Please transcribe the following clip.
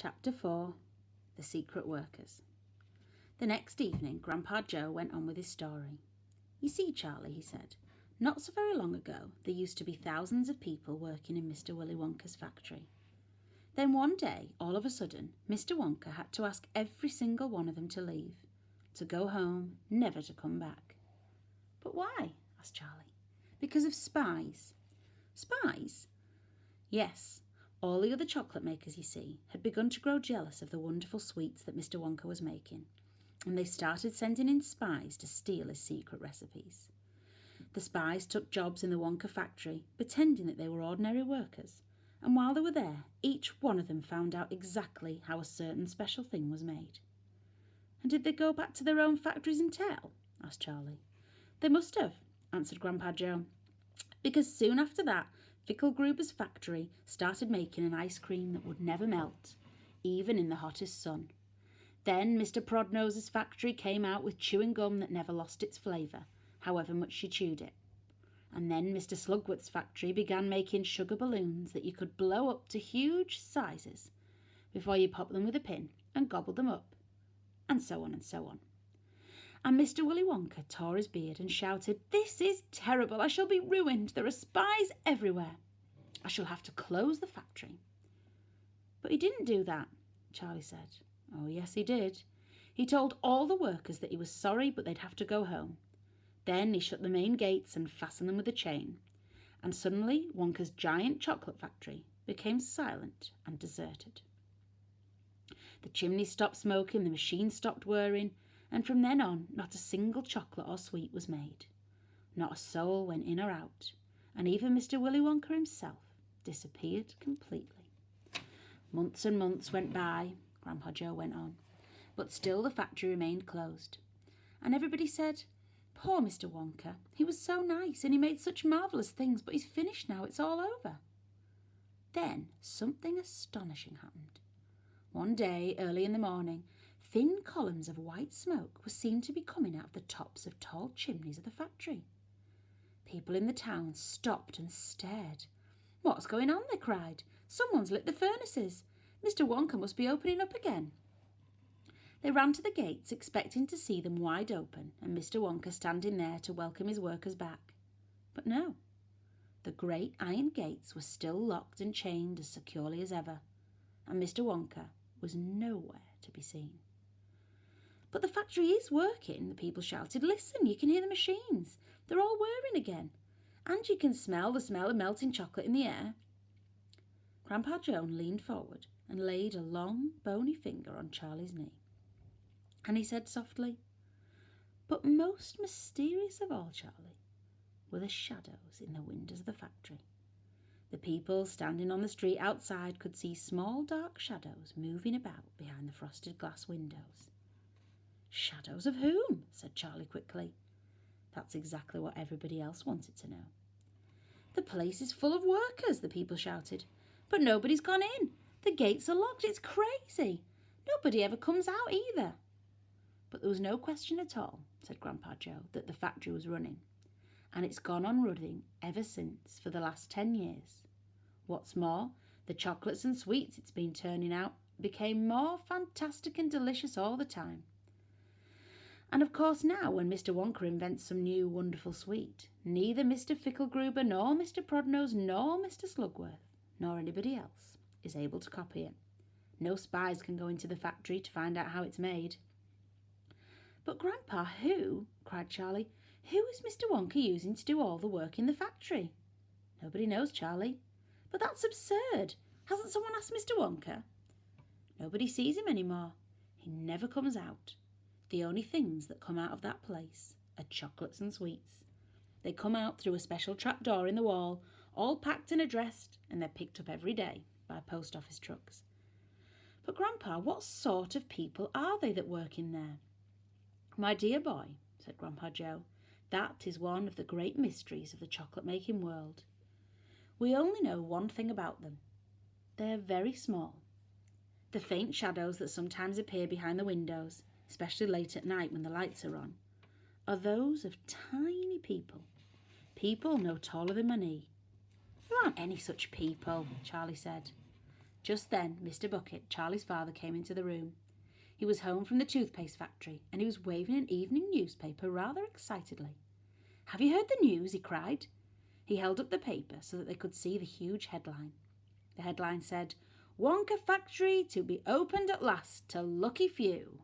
Chapter 4. The Secret Workers. The next evening, Grandpa Joe went on with his story. "You see, Charlie," he said, "not so very long ago there used to be thousands of people working in Mr. Willy Wonka's factory. Then one day, all of a sudden, Mr. Wonka had to ask every single one of them to leave, to go home, never to come back." "But why?" asked Charlie. "Because of spies." "Spies?" "Yes. All the other chocolate makers, you see, had begun to grow jealous of the wonderful sweets that Mr. Wonka was making, and they started sending in spies to steal his secret recipes. The spies took jobs in the Wonka factory, pretending that they were ordinary workers, and while they were there, each one of them found out exactly how a certain special thing was made." "And did they go back to their own factories and tell?" asked Charlie. "They must have," answered Grandpa Joe, "because soon after that, Fickelgruber's factory started making an ice cream that would never melt, even in the hottest sun. Then Mr. Prodnose's factory came out with chewing gum that never lost its flavour, however much you chewed it. And then Mr. Slugworth's factory began making sugar balloons that you could blow up to huge sizes before you popped them with a pin and gobbled them up, and so on and so on. And Mr. Willy Wonka tore his beard and shouted, 'This is terrible! I shall be ruined! There are spies everywhere! I shall have to close the factory.'" "But he didn't do that," Charlie said. "Oh, yes, he did. He told all the workers that he was sorry, but they'd have to go home. Then he shut the main gates and fastened them with a chain. And suddenly Wonka's giant chocolate factory became silent and deserted. The chimney stopped smoking, the machine stopped whirring, and from then on, not a single chocolate or sweet was made. Not a soul went in or out, and even Mr. Willy Wonka himself disappeared completely. Months and months went by," Grandpa Joe went on, "but still the factory remained closed. And everybody said, 'Poor Mr. Wonka, he was so nice and he made such marvellous things, but he's finished now, it's all over.' Then something astonishing happened. One day, early in the morning, thin columns of white smoke were seen to be coming out of the tops of tall chimneys of the factory. People in the town stopped and stared. 'What's going on?' they cried. 'Someone's lit the furnaces. Mr. Wonka must be opening up again.' They ran to the gates, expecting to see them wide open and Mr. Wonka standing there to welcome his workers back. But no, the great iron gates were still locked and chained as securely as ever, and Mr. Wonka was nowhere to be seen. 'But the factory is working,' the people shouted. 'Listen, you can hear the machines. They're all whirring again. And you can smell the smell of melting chocolate in the air.' Grandpa Joe leaned forward and laid a long, bony finger on Charlie's knee. And he said softly, 'But most mysterious of all, Charlie, were the shadows in the windows of the factory. The people standing on the street outside could see small dark shadows moving about behind the frosted glass windows.' 'Shadows of whom?' said Charlie quickly. That's exactly what everybody else wanted to know. 'The place is full of workers,' the people shouted. 'But nobody's gone in. The gates are locked. It's crazy. Nobody ever comes out either.' But there was no question at all, said Grandpa Joe, that the factory was running. And it's gone on running ever since for the last 10 years. What's more, the chocolates and sweets it's been turning out became more fantastic and delicious all the time. And of course now, when Mr. Wonka invents some new wonderful sweet, neither Mr. Fickelgruber nor Mr. Prodnose nor Mr. Slugworth nor anybody else is able to copy it. No spies can go into the factory to find out how it's made." "But Grandpa, who," cried Charlie, "who is Mr. Wonka using to do all the work in the factory?" "Nobody knows, Charlie." "But that's absurd. Hasn't someone asked Mr. Wonka?" "Nobody sees him anymore. He never comes out. The only things that come out of that place are chocolates and sweets. They come out through a special trapdoor in the wall, all packed and addressed, and they're picked up every day by post office trucks." "But Grandpa, what sort of people are they that work in there?" "My dear boy," said Grandpa Joe, "that is one of the great mysteries of the chocolate-making world. We only know one thing about them. They are very small. The faint shadows that sometimes appear behind the windows, especially late at night when the lights are on, are those of tiny people no taller than my knee." "There aren't any such people," Charlie said. Just then, Mr. Bucket, Charlie's father, came into the room. He was home from the toothpaste factory, and he was waving an evening newspaper rather excitedly. "Have you heard the news?" he cried. He held up the paper so that they could see the huge headline. The headline said, "Wonka Factory to be opened at last to lucky few."